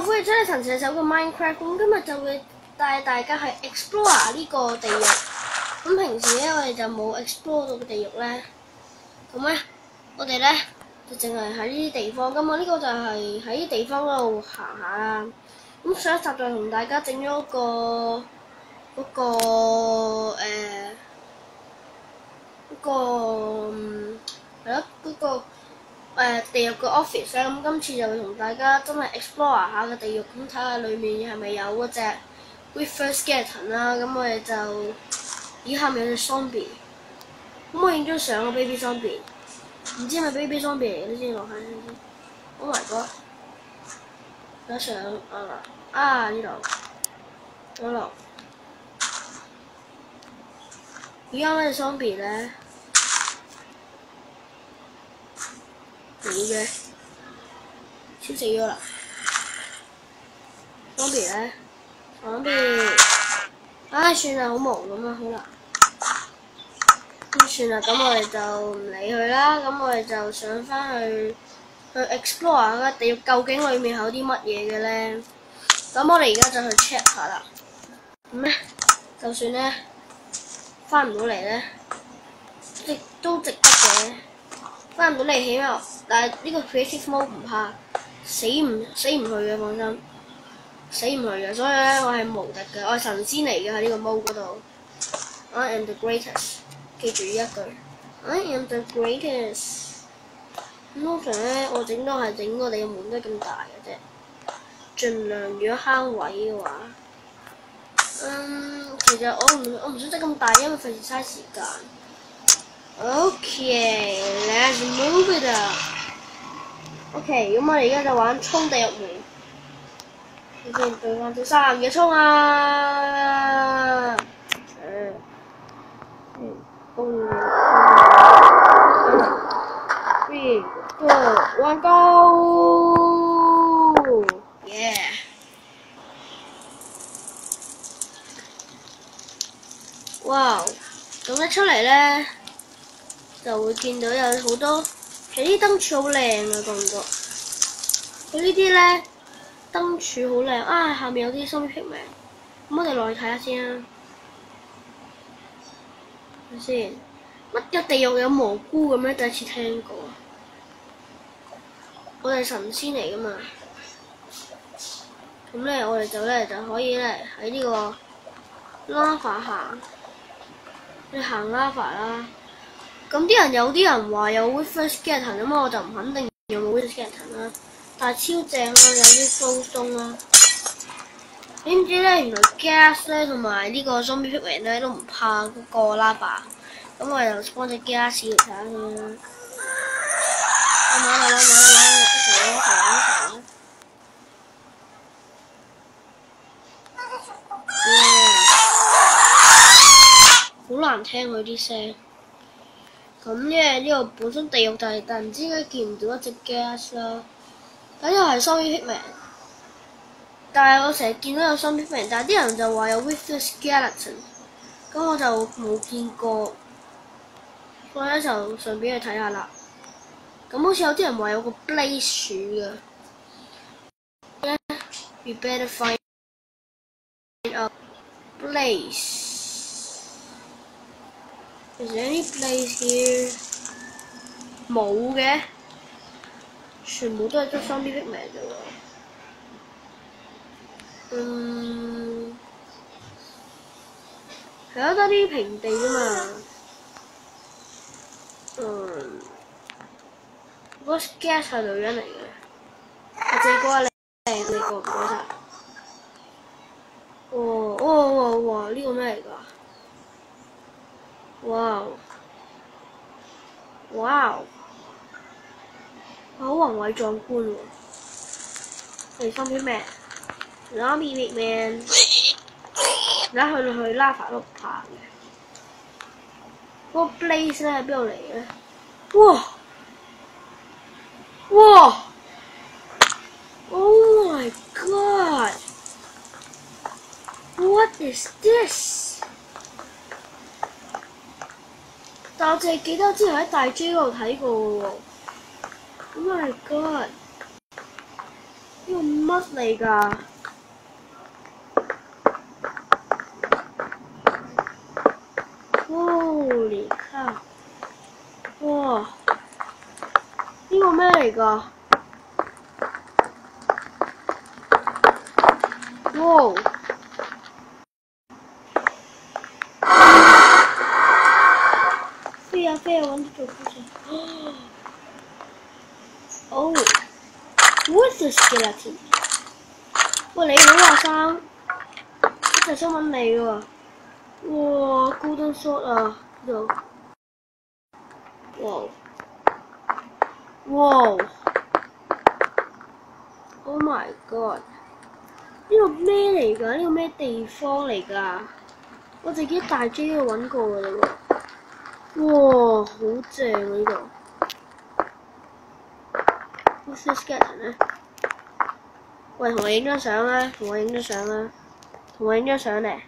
歡迎收睇陳射手嘅 Minecraft。咁今日就會帶大家去 explore 呢個地獄。咁平時咧我哋就冇 explore 到嘅地獄咧，咁咧我哋咧就淨係喺呢啲地方。咁我呢個就係喺啲地方嗰度行下啦。咁上一集就同大家整咗個地獄嘅 office 咧，咁今次就會同大家真係 explore 下個地獄，咁睇下裡面係咪有嗰隻 Wither Skeleton 啦。咁我哋就咦下面有隻 zombie， 咁我影張相個 baby zombie， 唔知係咪 baby zombie 嚟嘅先落去先。Oh my god！ 有相呢度，嗰度。而家嗰隻 zombie 咧？冇嘅，燒死咗啦 ！zombie 咧 ，zombie， 唉算啦，好忙咁啊，好啦，咁算啦，咁我哋就唔理佢啦，咁我哋就上翻去 explore 下地獄究竟裡面有啲乜嘢嘅咧。咁我哋而家就去 check 下啦。咁咧，就算咧翻唔到嚟咧，都值得嘅。翻唔到嚟起碼，但係呢個 creative mode 唔怕，死唔去嘅，放心，死唔去嘅。所以咧，我係無敵嘅，我係神仙嚟嘅喺呢個 mode 嗰度。I am the greatest， 記住呢一句 ，I am the greatest。咁通常咧，我整都係整我哋嘅門都係咁大嘅啫，盡量如果慳位嘅話，其實我唔想整咁大，因為費事嘥時間。Okay, let's move it up. Okay， 咁我哋而家就玩衝地獄門。你先對翻隻3嘅衝啊！3, 2, 1, go! Yeah！ 哇！咁一出嚟咧〜就會見到有好多，其實啲燈柱好靚啊，覺唔覺？佢呢啲咧燈柱好靚啊！下面有啲zombie pigman，咁我哋落去睇下先啦。睇先，乜嘅地獄有蘑菇咁樣？第一次聽過。我哋神仙嚟噶嘛？咁咧，我哋就可以咧喺呢個 lava 行，你行 lava 啦。咁有啲人話有 Wither Skeleton， 咁我就唔肯定有冇 Wither Skeleton 啦。但係超正啦，有啲 glowstone 啦。你唔知咧，原來 gas 咧同埋呢個 zombie pigman 咧都唔怕嗰個 lava。咁我哋就幫隻 gas 嚟睇下先啦。好難聽佢啲聲。咁呢個本身地獄，但唔知點解見唔到一隻 gas 啦。咁又係 zombie pigman， 但係我成日見到有 zombie pigman， 但係啲人就話有 Wither Skeleton， 咁我就冇見過，所以咧就順便去睇下啦。咁好似有啲人話有個 blaze 樹嘅，We better find a blaze。Is there any place here？ 冇嘅，全部都係得zombie pigman啫喎。係啊，得啲平地啫嘛。嗰個 gas 係女人嚟嘅，我借過你唔該晒。哇！呢個咩嚟㗎？哇！好宏偉壯觀喎！係zombie pigman，而家去 lava 都唔怕嘅。嗰個 blaze 咧喺邊度嚟嘅？哇 ！Oh my god！ What is this？但我淨係記得之前喺大 J 嗰度睇過喎。Oh my god！呢個乜乜嚟㗎？Holy cow！ 哇！呢個咩嚟㗎？哇！飛啊飛啊，揾啲做故事。哦 ，What's the skeleton？ 喂，你好啊，生，我就想揾你喎。哇 ，Golden Sword 啊，呢度。哇！哇 ！Oh my god！ 呢個咩嚟㗎？呢個咩地方嚟㗎？我自己大 J 度揾過㗎啦喎。哇！好正啊呢度。What's this skeleton 咧？喂，同我影張相啦！同我影張相啦！同我影張相嚟。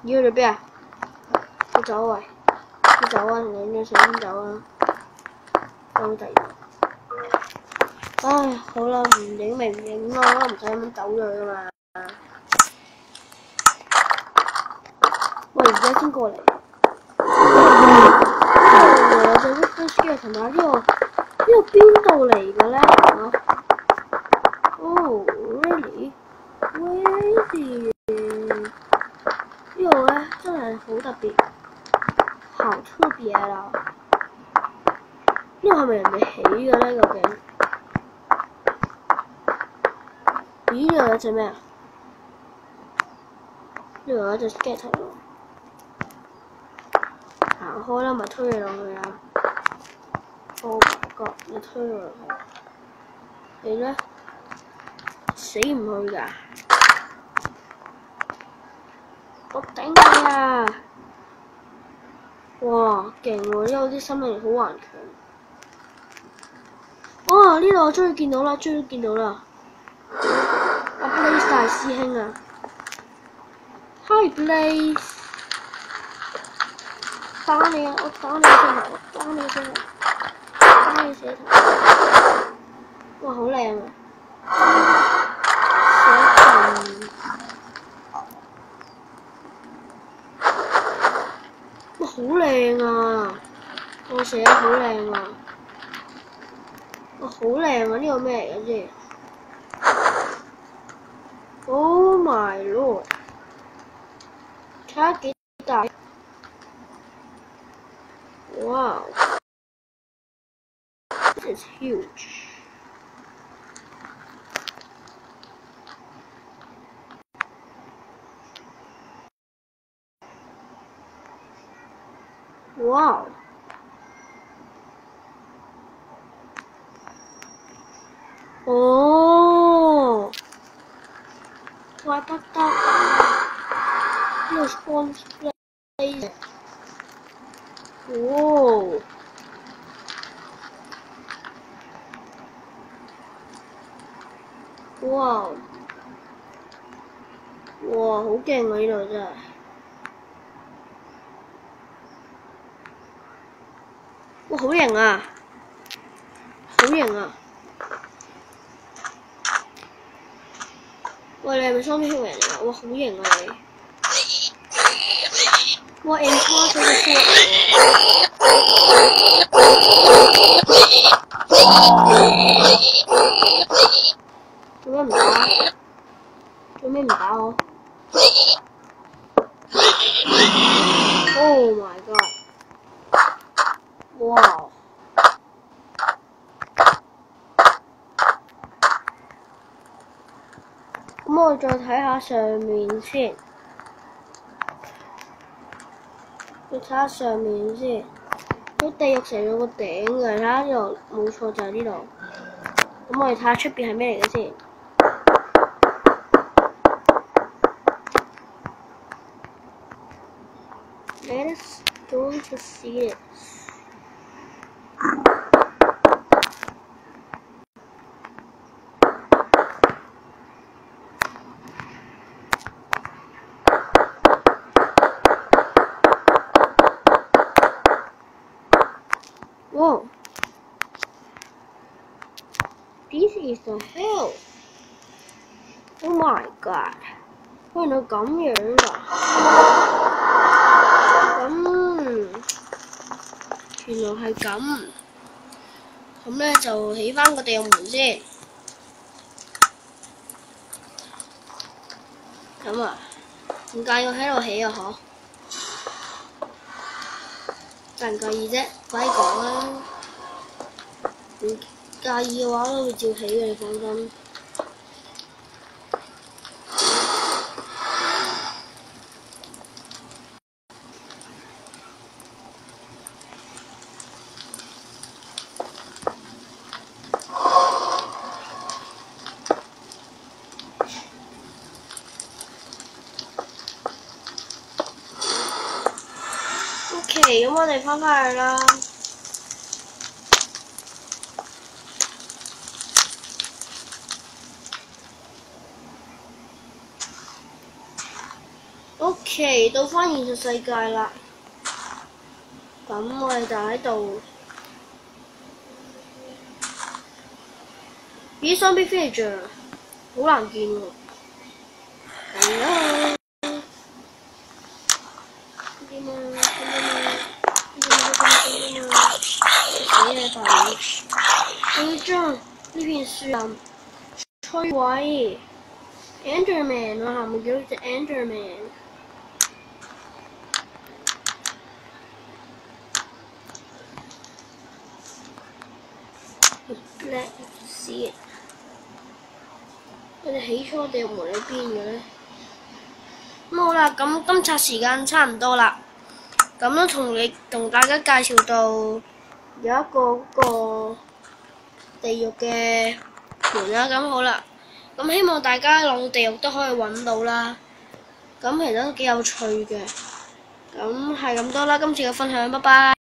要去邊啊？你走喂！你走啊！同我影張相先走啊！走第二度。唉，好啦，唔影咪唔影咯，唔使咁走咗佢噶嘛。喂，而家先過嚟。我就呢個 skeleton 同埋呢個邊度嚟嘅咧？啊 ？Oh really? Really？ 呢個咧真係好特別，好特別啦！呢個係咪人哋起嘅咧？究竟？咦？呢度有隻咩啊？呢度有一隻 skeleton 喎。行開啦，咪推你落去啊 ！Oh my god！ 你推我落去，你咧死唔去㗎！我頂你啊！哇，勁喎！呢個啲生命力好頑強。哦，呢度我終於見到啦，終於見到啦！阿 Blaze 大師兄啊 ！Hi Blaze！ 打你啊！我打你個頭，我打你個頭，打你寫頭。哇，好靚啊！寫頭。哇，好靚啊！我寫得好靚啊！哇，好靚啊！呢個咩嚟嘅先 ？Oh my lord！ 睇下幾大！哇 ！This is huge！ 哇！哦，怪不得呢個 spawn place。哦，哇！哇，好勁啊！呢度真係。哇，好型啊！好型啊！喂，你係咪雙面人嚟㗎？哇，好型啊你！哇 ，enhance 咗個 sword 做咩唔打？做咩唔打我 ？Oh my god！ 哇！咁我再睇下上面先，再睇下上面先。佢地獄成咗個頂嘅，睇下呢度冇錯就係呢度。咁我哋睇下出邊係咩嚟嘅先。Let's go to see it。哇！ This is a hell. Oh my god！ 原來咁樣㗎。原來係咁。咁咧就起返個地獄門先。咁啊，唔介意我喺度起啊？嗬？介唔介意啫？快啲講啦！唔介意嘅話都會照起嘅，你放心。OK， 咁我哋返去啦。OK， 到返現實世界啦。咁我哋就喺度。咦 ，Zombie Villager 好難見喎。係啊。佢將呢片樹林摧毀。Enderman 啊，係咪叫隻 Enderman？ Let's see it。佢哋起初地獄門喺邊嘅咧？咁好啦，咁今集時間差唔多啦。咁都同大家介紹到有一個地獄嘅門啦。咁好啦，咁希望大家落到地獄都可以揾到啦。咁其實都幾有趣嘅。咁係咁多啦，今次嘅分享，拜拜。